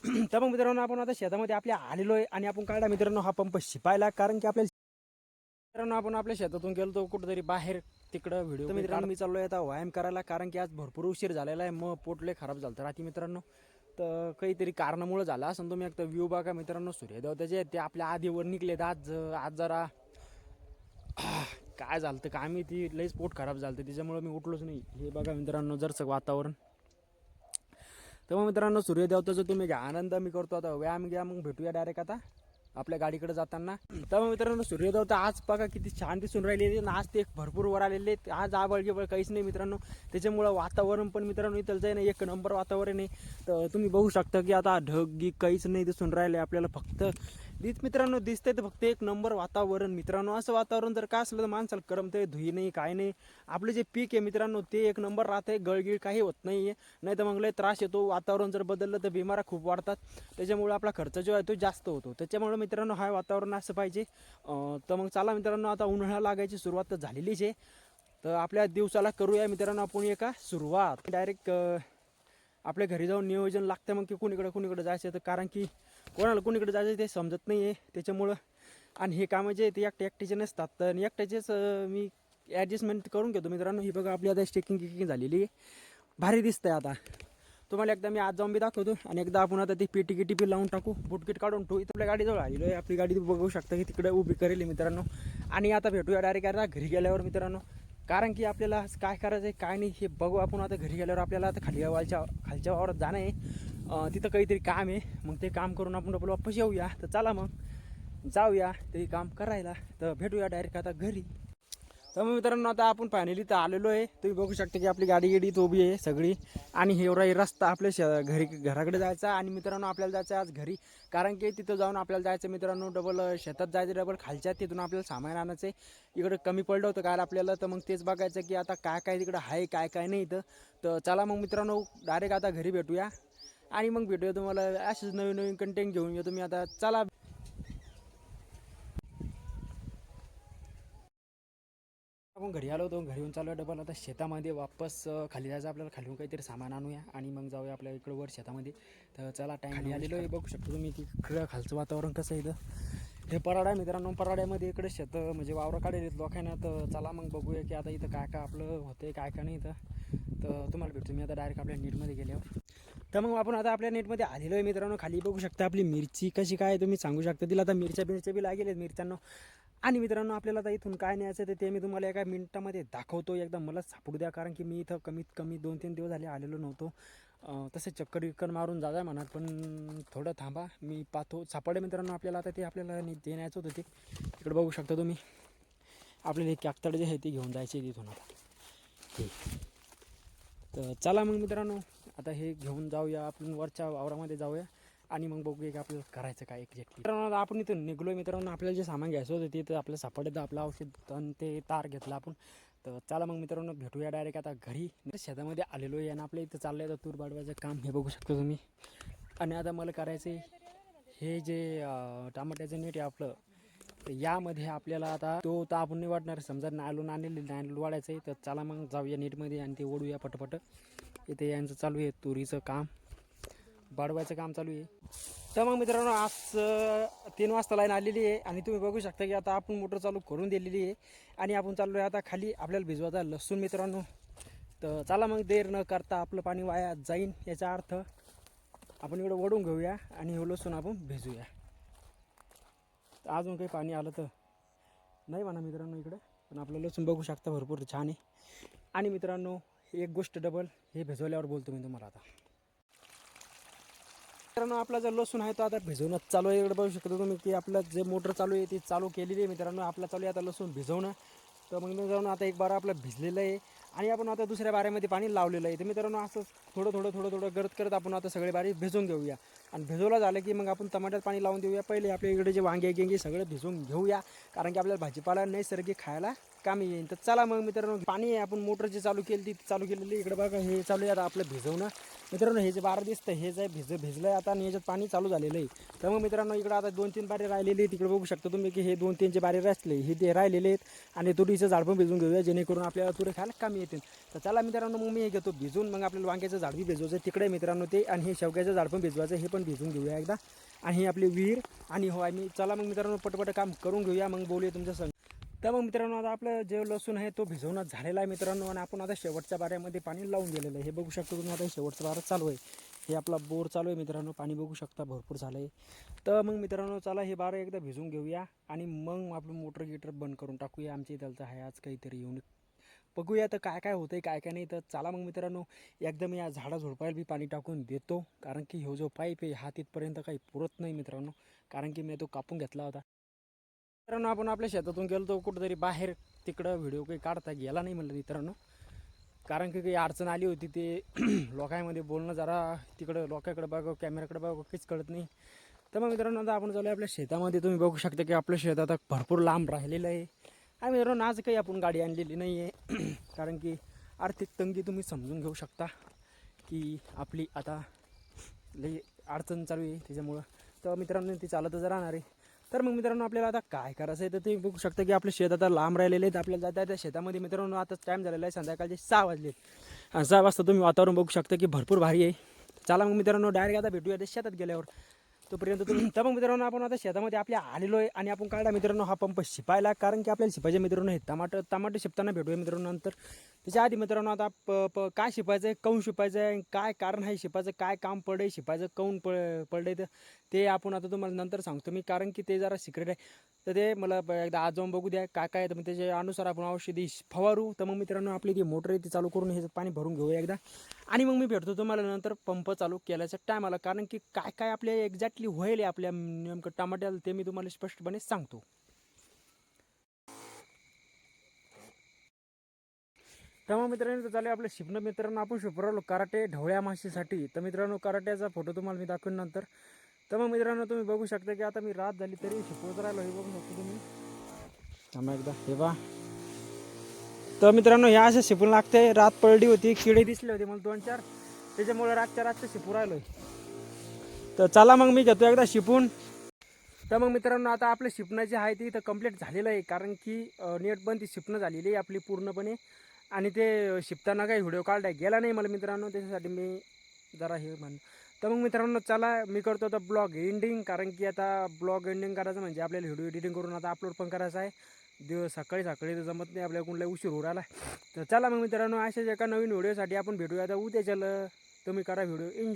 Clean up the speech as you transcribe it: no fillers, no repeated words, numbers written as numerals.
तर मग मित्रांनो आपण आता शेतामध्ये आपल्या आलेलो आहे आणि आपण काढला मित्रांनो हा पंप शिपायला, कारण की आपल्याला मित्रांनो आपण आपल्या शेतातून गेलो तो कुठेतरी बाहेर तिकडं व्हिडिओ. तर मित्रांनो मी चाललोय आता व्यायाम करायला, कारण की आज भरपूर उशीर झालेला आहे, मग पोटले खराब झालं रात्री मित्रांनो. तर काहीतरी कारणामुळे झाला असं. तुम्ही एकदा व्ह्यू बघा मित्रांनो, सूर्यदेवताचे ते आपल्या आधीवर निघलेत. आज आज जरा काय झालं तर काय मी ती लईच पोट खराब झालं त्याच्यामुळे मी उठलोच नाही. हे बघा मित्रांनो जरसं वातावरण. तर मग मित्रांनो सूर्यदेवताचं तुम्ही घ्या आनंद, मी करतो आता व्यायाम घ्या, मग भेटूया डायरेक्ट आता आपल्या गाडीकडे जाताना. तर मग मित्रांनो सूर्यदेवता आज बघा किती छान दिसून राहिलेली. आज ते भरपूर वर आलेले, आज आबळ गिबळ काहीच नाही मित्रांनो. त्याच्यामुळं वातावरण पण मित्रांनो इथलचं आहे ना एक नंबर वातावरण आहे. तर तुम्ही बघू शकता की आता ढग गी काहीच नाही दिसून राहिले आपल्याला, फक्त मित्रांनो दिसतंय तर फक्त एक नंबर वातावरण मित्रांनो. असं वातावरण जर का असलं तर माणसाला करमतंय, धुई नाही काय नाही. आपले जे पीक आहे मित्रांनो ते एक नंबर राहतंय, गळगीळ काही होत नाही. नाही तर मग लय त्रास येतो. वातावरण जर बदललं तर बिमाऱ्या खूप वाढतात, त्याच्यामुळे आपला खर्च जो आहे तो जास्त होतो. त्याच्यामुळे मित्रांनो हा वातावरण असं पाहिजे. तर मग चला मित्रांनो आता उन्हाळा लागायची सुरुवात तर झालेलीच आहे. तर आपल्या दिवसाला करूया मित्रांनो आपण एका सुरुवात. डायरेक्ट आपल्या घरी जाऊन नियोजन लागतं मग की कुणीकडे जायचं. तर कारण की कोणाला कुणीकडे जायचं ते समजत नाही आहे त्याच्यामुळं. आणि हे कामं जे ते एकट्याचे नसतात, तर एकट्याचेच मी ॲडजस्टमेंट करून घेतो मित्रांनो. ही बघा आपली आता स्टेकिंग झालेली आहे, भारी दिसतंय. आता तुम्हाला एकदा मी आज जाऊन बी दाखवतो आणि एकदा आपण आता ती टिपी लावून टाकू, बुटकीट काढून ठेवू. इथं आपल्या गाडीजवळ आलेलो आहे. आपली गाडी बघू शकता की तिकडे उभी करेल मित्रांनो. आणि आता भेटूया डायरेक्ट आता घरी गेल्यावर मित्रांनो, कारण की आपल्याला काय करायचं आहे काय नाही हे बघू आपण आता घरी गेल्यावर. आपल्याला आता खालच्या वावरात जाणं आहे, तिथं काहीतरी काम आहे. मग ते काम करून आपण डबल वापस येऊया. तर चला मग जाऊया ते काम करायला. तर भेटूया डायरेक्ट आता घरी. तर मग मित्रांनो आता आपण फायनली तर आलेलो आहे. तुम्ही बघू शकता की आपली गाडी उभी आहे सगळी. आणि हे एवढा रस्ता आपल्या घराकडे जायचा. आणि मित्रांनो आपल्याला जायचं आज घरी, कारण की तिथं जाऊन आपल्याला जायचं मित्रांनो डबल शेतात जायचं, डबल खालच्या तिथून आपल्याला सामान आणायचं आहे. इकडं कमी पडलं होतं काय आपल्याला, तर मग तेच बघायचं की आता काय काय तिकडं आहे काय काय नाही इथं. तर चला मग मित्रांनो डायरेक्ट आता घरी भेटूया. आणि मग भेटूया तुम्हाला असेच नवीन नवीन कंटेंट घेऊन येतो मी आता. चला आपण घरी आलो होतो, घरी येऊन चालू डबल आता शेतामध्ये वापस खाली जायचं आपल्याला. खाली काहीतरी सामान आणूया आणि मग जाऊया आपल्या इकडं वर शेतामध्ये. तर चला टाईम आलेलो आहे. बघू शकतो तुम्ही की खालचं वातावरण कसं आहे इथं. हे पराडा मित्रांनो, पराड्यामध्ये इकडे शेत म्हणजे वावरं काढेल लोकांना. तर चला मग बघूया की आता इथं काय काय आपलं होतंय काय काय नाही इथं. तर तुम्हाला भेटतो मी आता डायरेक्ट आपल्या नीटमध्ये गेल्यावर. तर मग आपण आता आपल्या नेटमध्ये आलेलो आहे मित्रांनो. खाली बघू शकता आपली मिरची कशी काय तुम्ही सांगू शकता. तिला आता मिरच्या बी लागेल मिरच्यांना. आणि मित्रांनो आपल्याला आता इथून काय न्यायचं ते मी तुम्हाला एका मिनिटामध्ये दाखवतो. एकदा मला सापडू द्या, कारण की मी इथं कमीत कमी 2-3 दिवस झाले आलेलो नव्हतो. तसे चक्कर मारून जा म्हणत, पण थोडं थांबा मी पाहतो सापडे मित्रांनो आपल्याला. आता ते आपल्याला ते न्यायचं होतं. ते इकडे बघू शकता तुम्ही. आपल्याला एक कागतड जे आहे ते घेऊन जायचे तिथून आता. तर चला मग मित्रांनो आता हे घेऊन जाऊया आपण वरच्या वावरामध्ये जाऊया. आणि मग बघूया की आपल्याला करायचं काय एक्झॅक्टली. मित्रांनो आपण इथून निघलो मित्रांनो. आपल्याला जे सामान घ्यायचं होतं ते तर आपलं सापडलं. आपलं औषध आणि ते तार घेतला आपण. तर चला मग मित्रांनो भेटूया डायरेक्ट आता घरी. शेतामध्ये आलेलो आहे आणि आपल्या इथं चाललं आहे तूर बाडवायचं काम. हे बघू शकतो तुम्ही. आणि आता मला करायचं हे जे टमाट्याचं नेट आहे आपलं, तर यामध्ये आपल्याला आता तो तर आपण नाही वाटणार. समजा नायलून वाढायचं आहे. तर चला मग जाऊया नेटमध्ये आणि ते ओढूया पटपट. इथे यांचं चालू आहे तुरीचं काम, बाडवायचं काम चालू आहे. तर मग मित्रांनो आज 3 वाजता लाईन आलेली आहे आणि तुम्ही बघू शकता की आता आपण मोटर चालू करून दिलेली आहे. आणि आपण चाललो आहे आता खाली आपल्याला भिजवायचा लसूण मित्रांनो. तर चला मग देर न करता, आपलं पाणी वाया जाईन याचा अर्थ आपण इकडं ओढून घेऊया आणि हे लसूण आपण भिजूया. अजून काही पाणी आलं तर नाही म्हणा मित्रांनो इकडं, पण आपलं लसूण बघू शकता भरपूर छान आहे. आणि मित्रांनो एक गोष्ट डबल हे भिजवल्यावर बोलतो मी तुम्हाला आता. मित्रांनो आपला जर लसूण आहे तो आता भिजवणं चालू आहे. इकडे बघू शकतो तुम्ही की आपलं जे मोटर चालू आहे ती चालू केलेली आहे मित्रांनो. आपला चालू आहे आता लसूण भिजवणं. तर मग मित्रांनो आता एक बारा आपलं भिजलेलं आहे आणि आपण आता दुसऱ्या बाऱ्यामध्ये पाणी लावलेलं आहे. तर मित्रांनो असं थोडं करत आपण आता सगळे बारी भिजवून घेऊया. आणि भिजवलं झालं की मग आपण टमाट्यात पाणी लावून देऊया. पहिले आपल्या इकडे जे वांगे सगळं भिजवून घेऊया, कारण की आपल्याला भाजीपाला नैसर्गिक खायला कामी येईल. तर चला मग मित्रांनो, पाणी आहे आपण मोटर जी चालू केली ती चालू केलेली. इकडे बघा हे चालू आहे आता आपलं भिजवणं. मित्रांनो हे जे बारा दिसतं हे जे भिजलं आहे आता आणि याच्यात पाणी चालू झालेलं आहे. तर मग मित्रांनो इकडे आता 2-3 बारे राहिलेले तिकडे बघू शकता तुम्ही की हे 2-3 चे बारे रचले हे ते राहिलेले आहेत आणि तुरीचं झाड पण भिजून घेऊया जेणेकरून आपल्याला तुरे खायला कामी येतील. तर चला मित्रांनो मग मी हे घेतो भिजून. मग आपल्याला वांग्याचं झाड बी भिजवायचं तिकडे मित्रांनो ते, आणि हे शेवग्याचं झाड पण भिजवायचं हे पण भिजून घेऊया एकदा. आणि ही आपली विहीर आणि हो आम्ही चला मग मित्रांनो पटपट काम करून घेऊया मग बोलूया तुमच्या संग. तर मग मित्रांनो आता आपलं जे लसूण आहे तो भिजवणं झालेला आहे मित्रांनो आणि आपण आता शेवटच्या बाऱ्यामध्ये पाणी लावून दिलेलं आहे. हे बघू शकता तुम्ही आता शेवटचा बारा चालू आहे. हे आपला बोर चालू आहे मित्रांनो, पाणी बघू शकता भरपूर झालं आहे. तर मग मित्रांनो चला हे बारा एकदा भिजून घेऊया आणि मग आपलं मोटर गिटर बंद करून टाकूया. आमच्या इथलचं आहे आज काहीतरी येऊन बघूया तर काय काय होतंय काय काय नाही. तर चला मग मित्रांनो एकदम या झाडा झुडपायला बी पाणी टाकून देतो, कारण की ह्यो जो पाईप आहे हा तिथपर्यंत काही पुरत नाही मित्रांनो, कारण की मी तो कापून घेतला होता. मित्रांनो आपण आपल्या शेतातून गेलो तो कुठंतरी बाहेर, तिकडं व्हिडिओ काही काढता गेला नाही म्हणलं मित्रांनो, कारण की काही अडचण आली होती. ते लोकांमध्ये बोलणं जरा तिकडं लोकांकडे बघा कॅमेराकडे बघा काहीच कळत नाही. तर मग मित्रांनो आता आपण चालू आपल्या शेतामध्ये. तुम्ही बघू शकता की आपलं शेत आता भरपूर लांब राहिलेलं आहे. आणि मित्रांनो आज काही आपण गाडी आणलेली नाही आहे कारण की आर्थिक तंगी तुम्ही समजून घेऊ शकता की आपली आता लई अडचण चालू आहे त्याच्यामुळं. तर मित्रांनो ती चालतच राहणार आहे. तर मग मित्रांनो आपल्याला आता काय करायचं आहे तर तुम्ही बघू शकता की आपले शेत आता लांब राहिलेले आहेत. आपल्याला जाता त्या शेतामध्ये मित्रांनो आता टाईम झालेला आहे संध्याकाळचे 6 वाजले आणि 6 वाजता तुम्ही वातावरण बघू शकता की भरपूर भारी आहे. चला मग मित्रांनो डायरेक्ट आता भेटूया त्या शेतात गेल्यावर. तोपर्यंत तुम्ही तर मग मित्रांनो आपण आता शेतामध्ये आपल्या आलेलो आहे आणि आपण काढला मित्रांनो हा पंप शिपायला, कारण की आपल्याला शिपायचे मित्रांनो हे टमाटे शिपताना भेटूया मित्रांनो नंतर. त्याच्या आधी मित्रांनो आता काय शिपायचं आहे, काऊन शिपायचं आहे, काय कारण आहे शिपायचं, काय काम पडे शिपायचं काऊन पडलंय तर ते आपण आता तुम्हाला नंतर सांगतो मी, कारण की ते जरा सिक्रेट आहे. तर ते मला एकदा आज जाऊन बघू द्या काय काय तर मग त्याच्या अनुसार आपण औषधी फवारू. तर मग मित्रांनो आपली ती मोटर आहे ती चालू करून हे पाणी भरून घेऊया एकदा आणि मग मी भेटतो तुम्हाला नंतर पंप चालू केल्याच्या टायमाला, कारण की काय काय आपल्या एक्झॅक्टली होईल आपल्या नेमकं टमाट्याला ते मी तुम्हाला स्पष्टपणे सांगतो. तेव्हा मित्रांनो चालू आपलं शिपणं मित्रांनो आपण शिपरावलो कराटे ढवळ्या माशीसाठी. तर मित्रांनो कराट्याचा फोटो तुम्हाला मी दाखवेन नंतर. तर मग मित्रांनो तुम्ही बघू शकता की आता मी रात झाली तरी शिपवत राहिलो, हे बघू शकता तुम्ही. थांबा एकदा हे बा. तर मित्रांनो ह्या अशा शिपून लागते. रात पडली होती, किडे दिसले होते मला 2-4, त्याच्यामुळे रातच्या शिपू राहिलोय. तर चला मग मी घेतो एकदा शिपून. तर मग मित्रांनो आता आपलं शिपणाची आहे ती तर कंप्लीट झालेलं आहे, कारण की नेट पण ती शिपणं झालेली आहे आपली पूर्णपणे. आणि ते शिपताना काही व्हिडिओ काढला गेला नाही मला मित्रांनो, त्याच्यासाठी मी जरा हे म्हण. तर मग मित्रांनो चला मी करतो आता ब्लॉग एंडिंग, कारण की आता ब्लॉग एंडिंग करायचं म्हणजे आपल्याला व्हिडिओ एडिटिंग करून आता अपलोड पण करायचं आहे. सकाळी तर जमत नाही आपल्याला, कुठला उशीर होऊ राहिला. तर चला मग मित्रांनो अशाच एका नवीन व्हिडिओसाठी आपण भेटूया आता उद्याच्याला. तुम्ही करा व्हिडिओ एन्जॉय.